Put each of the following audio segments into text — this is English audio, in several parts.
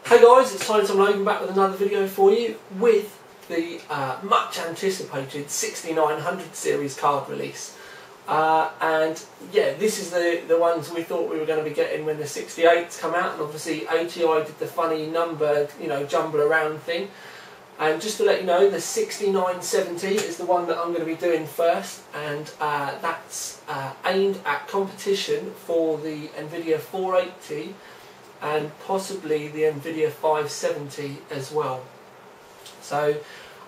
Hey guys, it's Untitled Chapter back with another video for you with the much anticipated 6900 series card release. And yeah, this is the ones we thought we were going to be getting when the 68s come out, and obviously ATI did the funny number, jumble around thing. And just to let you know, the 6970 is the one that I'm going to be doing first, and that's aimed at competition for the NVIDIA 480 and possibly the NVIDIA 570 as well. So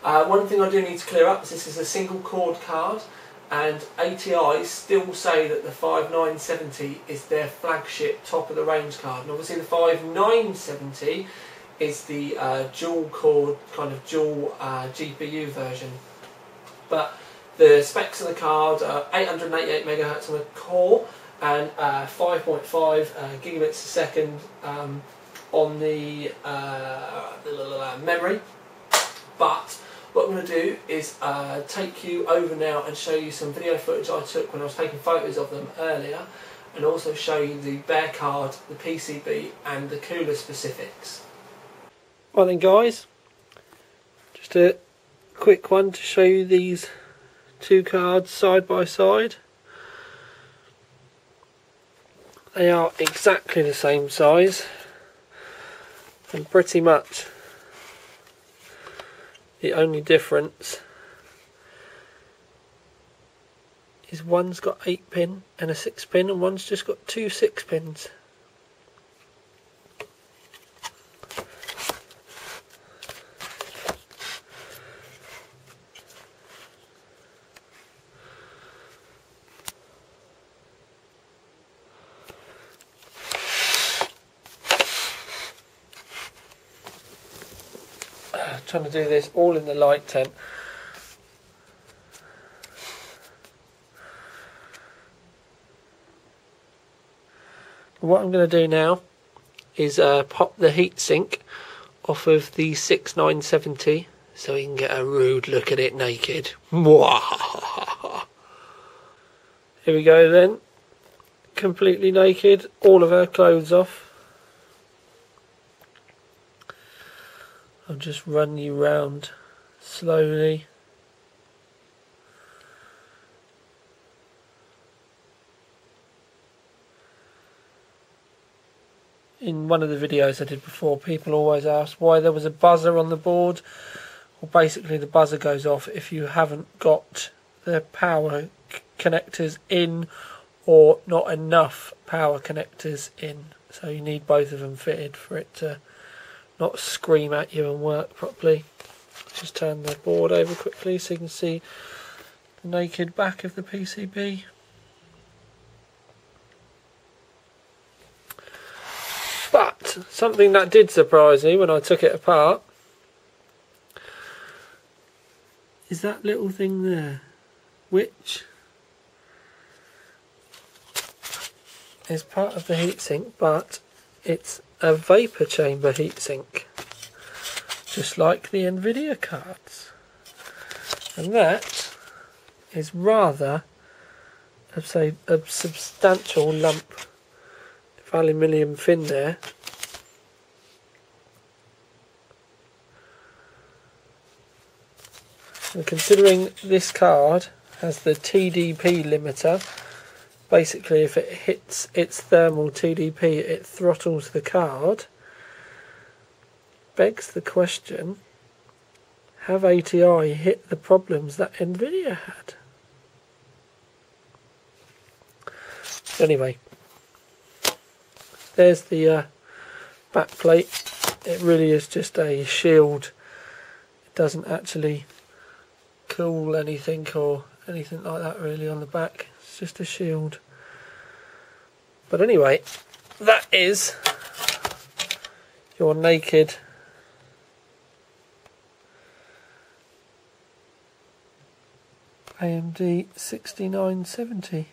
one thing I do need to clear up is this is a single cord card, and ATI still say that the 5970 is their flagship top of the range card, and obviously the 5970 is the dual core, kind of dual GPU version. But the specs of the card are 888 MHz on the core and 5.5 gigabits a second on the memory. But what I'm going to do is take you over now and show you some video footage I took when I was taking photos of them earlier, and also show you the bare card, the PCB and the cooler specifics. Right then guys, just a quick one to show you these two cards side by side. They are exactly the same size, and pretty much the only difference is one's got 8 pin and a 6 pin, and one's just got 2 6 pins. Trying to do this all in the light tent. What I'm going to do now is pop the heatsink off of the 6970 so we can get a rude look at it naked. Here we go then, completely naked, all of our clothes off. I'll just run you round slowly. In one of the videos I did before, people always ask why there was a buzzer on the board. Well, basically the buzzer goes off if you haven't got the power connectors in, or not enough power connectors in. So you need both of them fitted for it to not scream at you and work properly. Just turn the board over quickly so you can see the naked back of the PCB. But something that did surprise me when I took it apart is that little thing there, which is part of the heatsink, but it's a vapor chamber heatsink, just like the NVIDIA cards, and that is rather, I'd say, a substantial lump of aluminium fin there. And considering this card has the TDP limiter, basically if it hits its thermal TDP it throttles the card, begs the question, have ATI hit the problems that NVIDIA had? Anyway, there's the back plate. It really is just a shield. It doesn't actually cool anything or anything like that really on the back. It's just a shield. But anyway, that is your naked AMD 6970.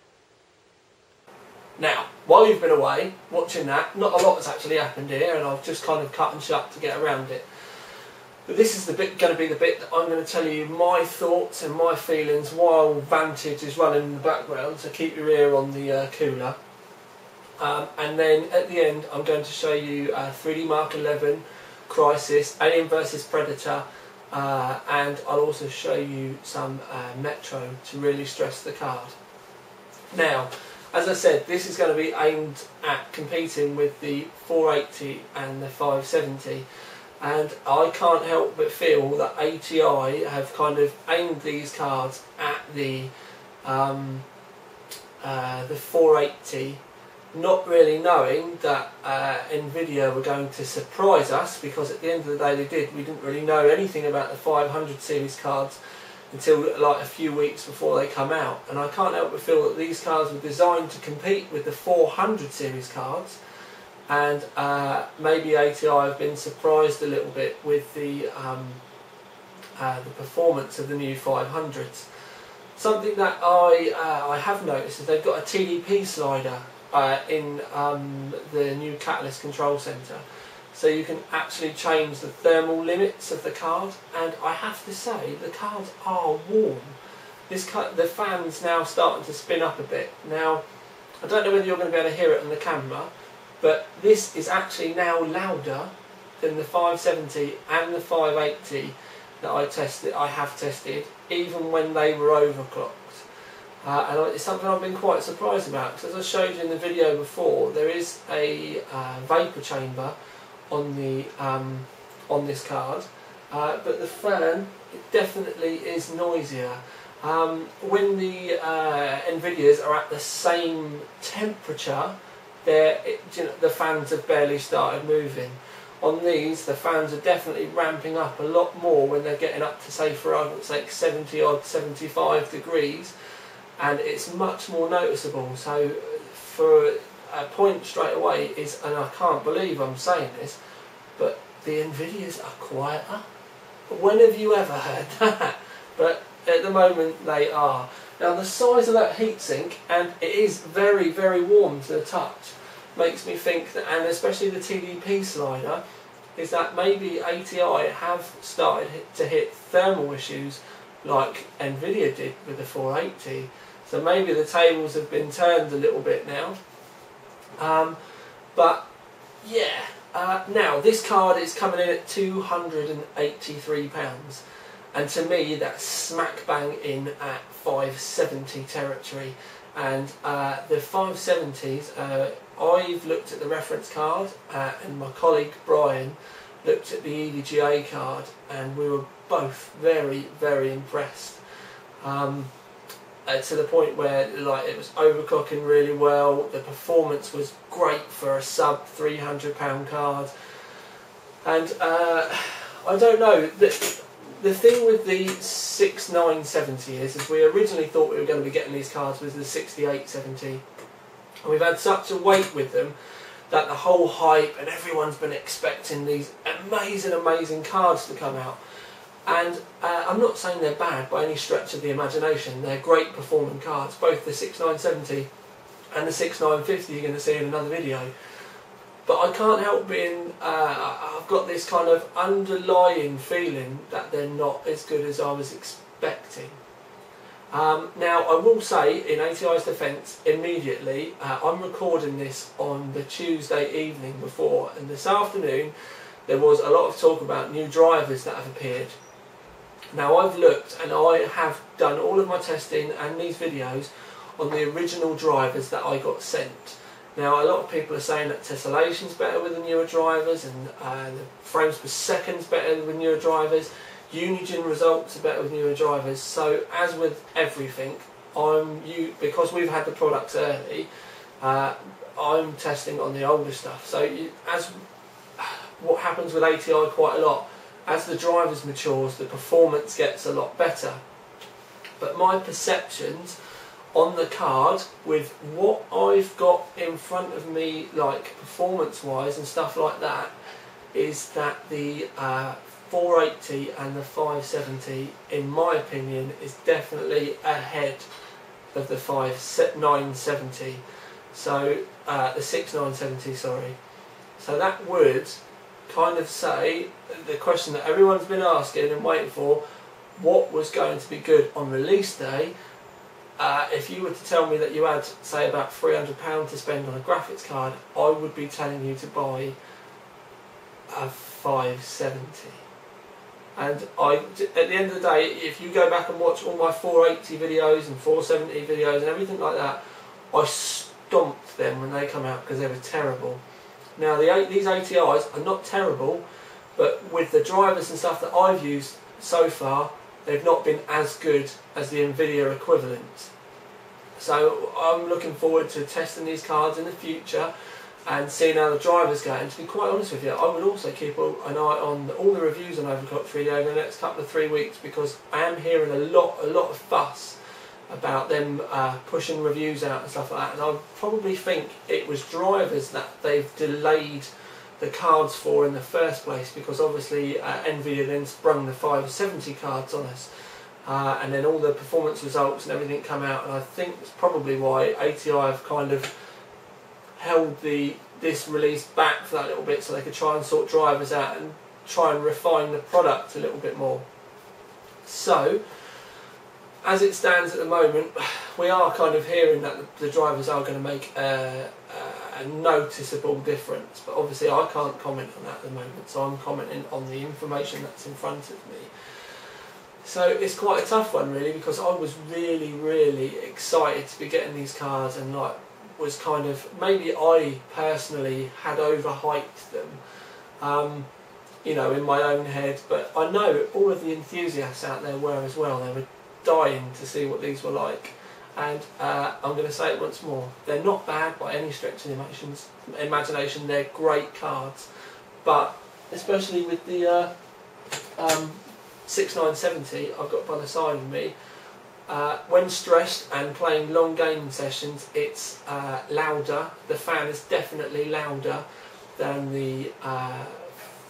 Now, while you've been away watching that, not a lot has actually happened here, and I've just kind of cut and shut to get around it. But this is the bit, going to be the bit that I'm going to tell you my thoughts and my feelings while Vantage is running in the background, so keep your ear on the cooler. And then at the end I'm going to show you 3D Mark 11 Crisis, Alien vs Predator, and I'll also show you some Metro to really stress the card. Now, as I said, this is going to be aimed at competing with the 480 and the 570, and I can't help but feel that ATI have kind of aimed these cards at the 480, not really knowing that Nvidia were going to surprise us, because at the end of the day they did. We didn't really know anything about the 500 series cards until like a few weeks before they come out, and I can't help but feel that these cards were designed to compete with the 400 series cards, and maybe ATI have been surprised a little bit with the performance of the new 500s. Something that I have noticed is they've got a TDP slider in the new Catalyst control center, so you can actually change the thermal limits of the card, and I have to say the cards are warm. The fan's now starting to spin up a bit. Now, I don't know whether you're going to be able to hear it on the camera, but this is actually now louder than the 570 and the 580 that I have tested, even when they were overclocked. And it's something I've been quite surprised about, because as I showed you in the video before, there is a vapour chamber on the on this card, but the fan, it definitely is noisier. When the Nvidias are at the same temperature, the fans have barely started moving. On these, the fans are definitely ramping up a lot more when they're getting up to, say, for argument's sake, 70 odd, 75 degrees, and it's much more noticeable. So for a point straight away is, and I can't believe I'm saying this, but the Nvidias are quieter. When have you ever heard that? But at the moment they are. Now the size of that heatsink, and it is very, very warm to the touch, makes me think that, and especially the TDP slider, is that maybe ATI have started to hit thermal issues like Nvidia did with the 480. So maybe the tables have been turned a little bit now. But yeah, now this card is coming in at £283, and to me that's smack bang in at 570 territory. And the 570s, I've looked at the reference card, and my colleague Brian looked at the EVGA card, and we were both very, very impressed. To the point where like it was overclocking really well, the performance was great for a sub £300 card, and I don't know, the thing with the 6970 is we originally thought we were going to be getting these cards with the 6870, and we've had such a wait with them that the whole hype and everyone's been expecting these amazing cards to come out. And I'm not saying they're bad by any stretch of the imagination. They're great performing cards, both the 6970 and the 6950 you're going to see in another video. But I can't help being, I've got this kind of underlying feeling that they're not as good as I was expecting. Now I will say, in ATI's defence, immediately, I'm recording this on the Tuesday evening before, and this afternoon there was a lot of talk about new drivers that have appeared. Now I've looked, and I have done all of my testing and these videos on the original drivers that I got sent. Now a lot of people are saying that tessellation's better with the newer drivers, and the frames per second's better with newer drivers, Unigine results are better with newer drivers. So as with everything, because we've had the products early, I'm testing on the older stuff. So what happens with ATI quite a lot, as the drivers matures, the performance gets a lot better. But my perceptions on the card, with what I've got in front of me, like performance wise and stuff like that, is that the 480 and the 570, in my opinion, is definitely ahead of the 5970. So the 6970, sorry. So that would kind of say the question that everyone's been asking and waiting for: what was going to be good on release day? If you were to tell me that you had, say, about £300 to spend on a graphics card, I would be telling you to buy a 570. And at the end of the day, if you go back and watch all my 480 videos and 470 videos and everything like that, I stomped them when they come out because they were terrible. Now these ATIs are not terrible, but with the drivers and stuff that I've used so far, they've not been as good as the Nvidia equivalent. So I'm looking forward to testing these cards in the future and seeing how the drivers go. And to be quite honest with you, I would also keep an eye on all the reviews on Overclock 3D over the next couple of 3 weeks, because I am hearing a lot of fuss about them pushing reviews out and stuff like that. And I probably think it was drivers that they've delayed the cards for in the first place, because obviously Nvidia then sprung the 570 cards on us. And then all the performance results and everything come out, and I think that's probably why ATI have kind of held this release back for that little bit, so they could try and sort drivers out and try and refine the product a little bit more. So, as it stands at the moment, we are kind of hearing that the drivers are going to make a noticeable difference, but obviously I can't comment on that at the moment, so I'm commenting on the information that's in front of me. So it's quite a tough one really, because I was really excited to be getting these cards, and like was kind of, maybe I personally had overhyped them, you know, in my own head, but I know all of the enthusiasts out there were as well. They were dying to see what these were like, and I'm going to say it once more, they're not bad by any stretch of the imagination. They're great cards, but especially with the 6970 I've got by the side of me, when stressed and playing long gaming sessions, it's louder. The fan is definitely louder than the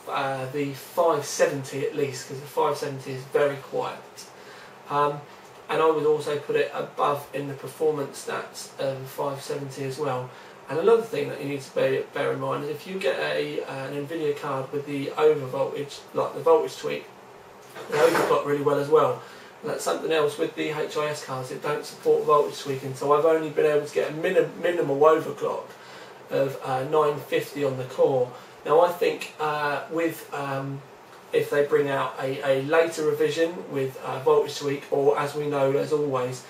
570 at least, because the 570 is very quiet. And I would also put it above in the performance stats of 570 as well. And another thing that you need to bear in mind is if you get an Nvidia card with the over voltage, like the voltage tweak, they overclock really well as well. And that's something else with the HIS cards, it don't support voltage tweaking, so I've only been able to get a minimal overclock of 950 on the core. Now I think if they bring out a later revision with voltage tweak, or as we know, as always,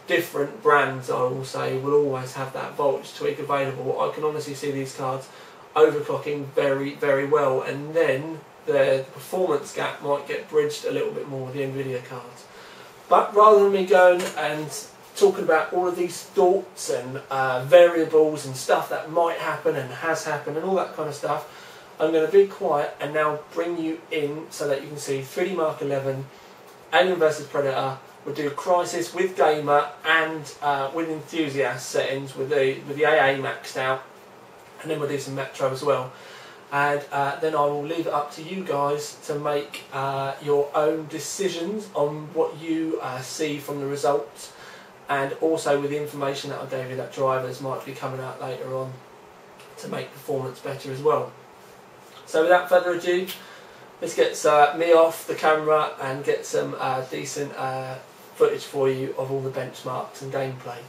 different brands, I will say, will always have that voltage tweak available. I can honestly see these cards overclocking very well, and then the performance gap might get bridged a little bit more with the Nvidia cards. But rather than me going and talking about all of these thoughts and variables and stuff that might happen and has happened and all that kind of stuff, I'm going to be quiet and now bring you in so that you can see 3D Mark 11, Alien vs Predator. We'll do Crisis with Gamer and with Enthusiast settings with the AA maxed out, and then we'll do some Metro as well. And then I will leave it up to you guys to make your own decisions on what you see from the results, and also with the information that I gave you that drivers might be coming out later on to make performance better as well. So without further ado, let's get me off the camera and get some decent footage for you of all the benchmarks and gameplay.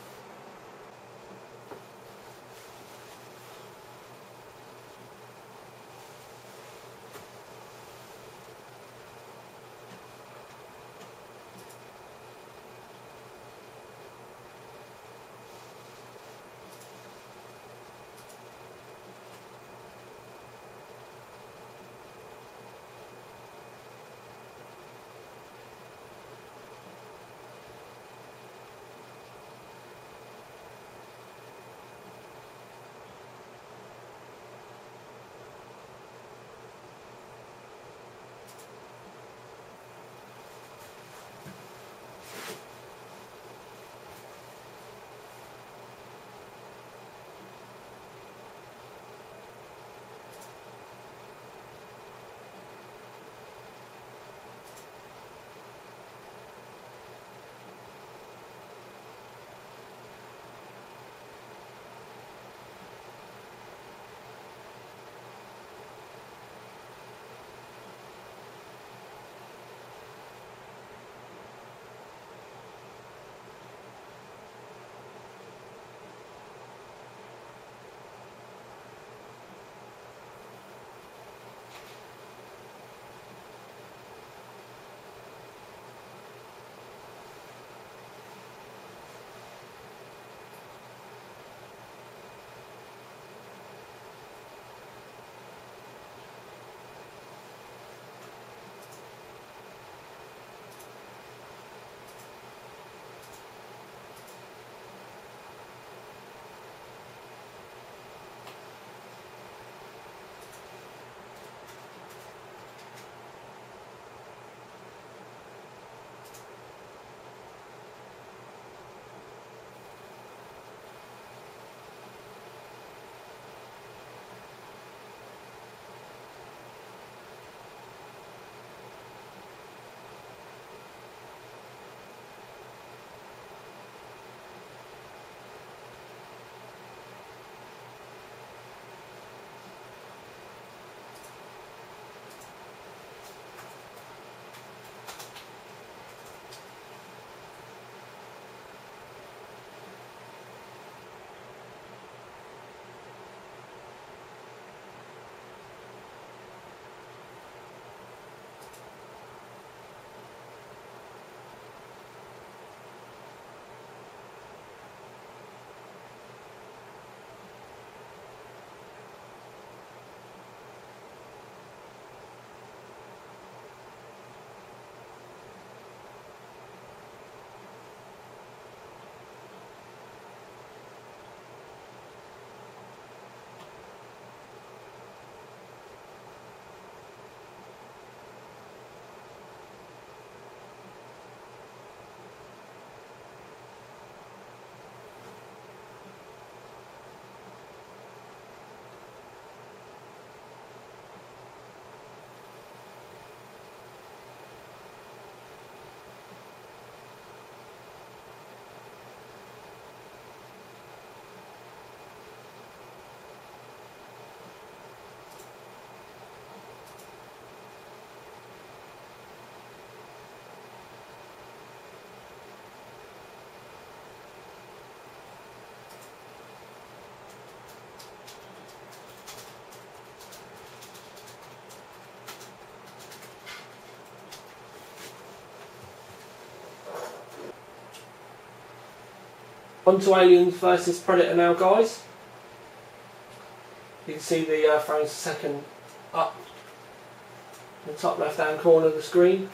On to Aliens versus Predator now, guys. You can see the frames per second up in the top left hand corner of the screen.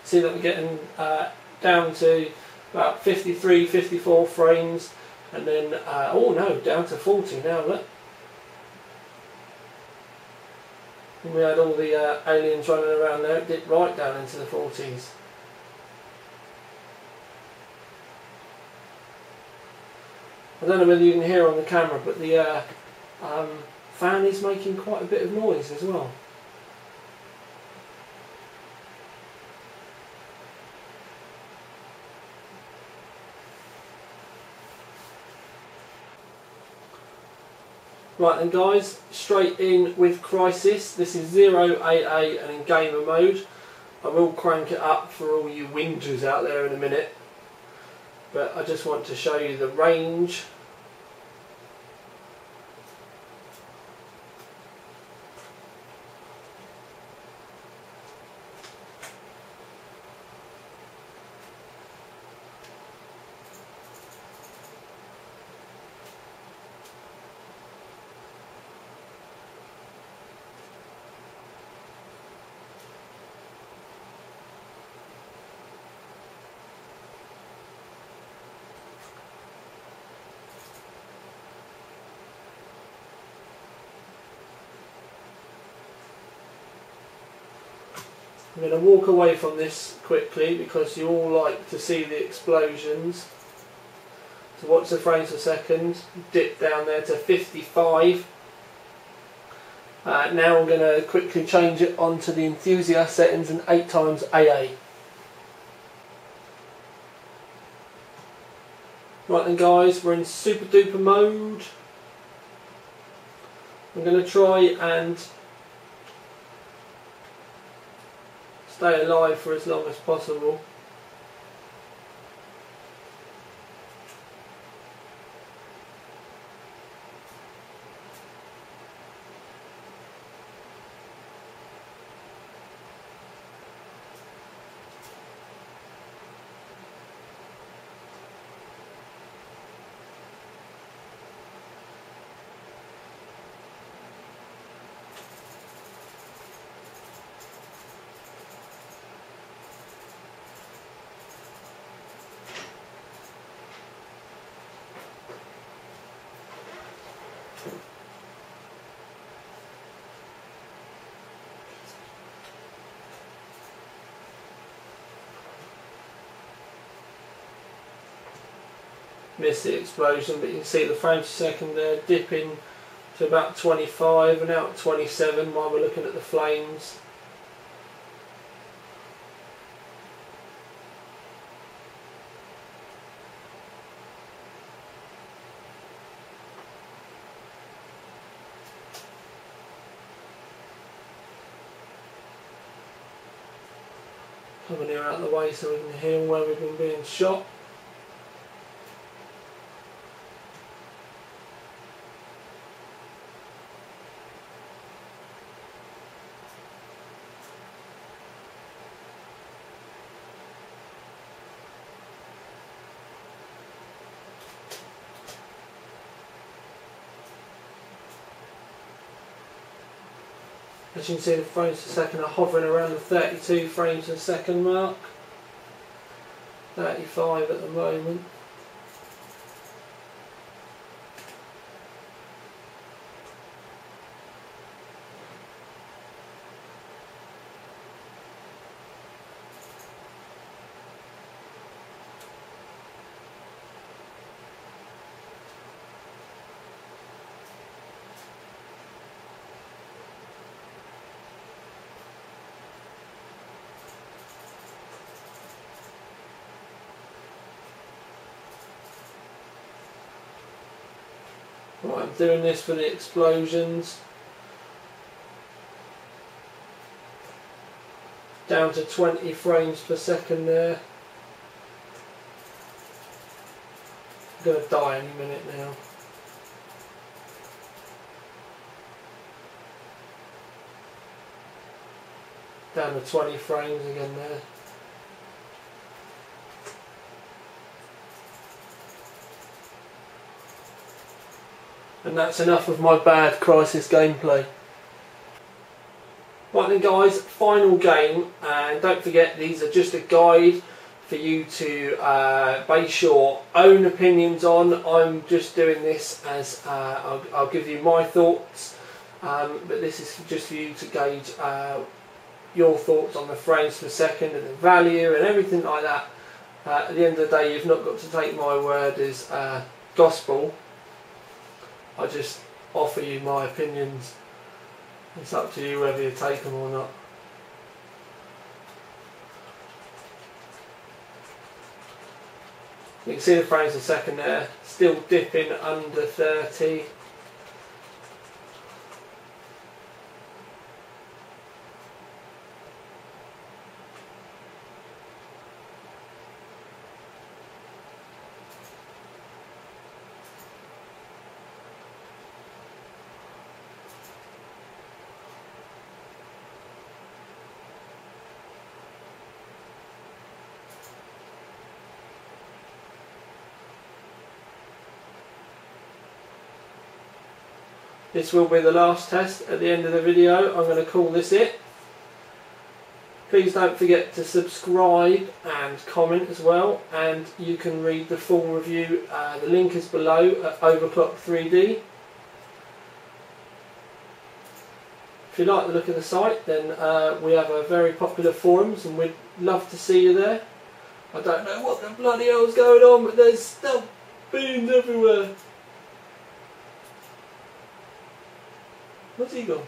See that we're getting down to about 53, 54 frames, and then oh no, down to 40 now. Look, and we had all the aliens running around there. It dipped right down into the 40s. I don't know whether you can hear on the camera, but the fan is making quite a bit of noise as well. Right then guys, straight in with Crisis. This is 0AA and in gamer mode. I will crank it up for all you whingers out there in a minute, but I just want to show you the range. I'm going to walk away from this quickly because you all like to see the explosions. So watch the frames per second, dip down there to 55. Now I'm going to quickly change it onto the enthusiast settings and 8x AA. Right then guys, we're in super duper mode. I'm going to try and stay alive for as long as possible. Missed the explosion, but you can see the frames per second there dipping to about 25 and out at 27 while we're looking at the flames. Coming here out of the way so we can hear where we've been being shot. As you can see, the frames per second are hovering around the 32 frames per second mark. 35 at the moment. why I'm doing this for the explosions. Down to 20 frames per second there. I'm going to die any minute now. Down to 20 frames again there. And that's enough of my bad Crysis gameplay. Right then guys, final game, and don't forget these are just a guide for you to base your own opinions on. I'm just doing this as I'll give you my thoughts, but this is just for you to gauge your thoughts on the frames per second and the value and everything like that. At the end of the day, you've not got to take my word as gospel. I just offer you my opinions. It's up to you whether you take them or not. You can see the frames per second there, still dipping under 30. This will be the last test at the end of the video. I'm going to call this it. Please don't forget to subscribe and comment as well, and you can read the full review. The link is below at Overclock 3D. If you like the look of the site, then we have a very popular forums and we'd love to see you there. I don't know what the bloody hell's going on, but there's still beans everywhere. Where's he gone?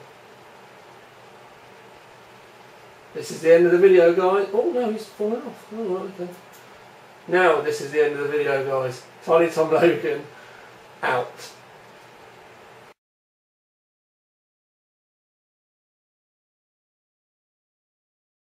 This is the end of the video, guys. Oh no, he's fallen off. Oh, right, okay. Now this is the end of the video, guys. Tiny Tom Logan, out.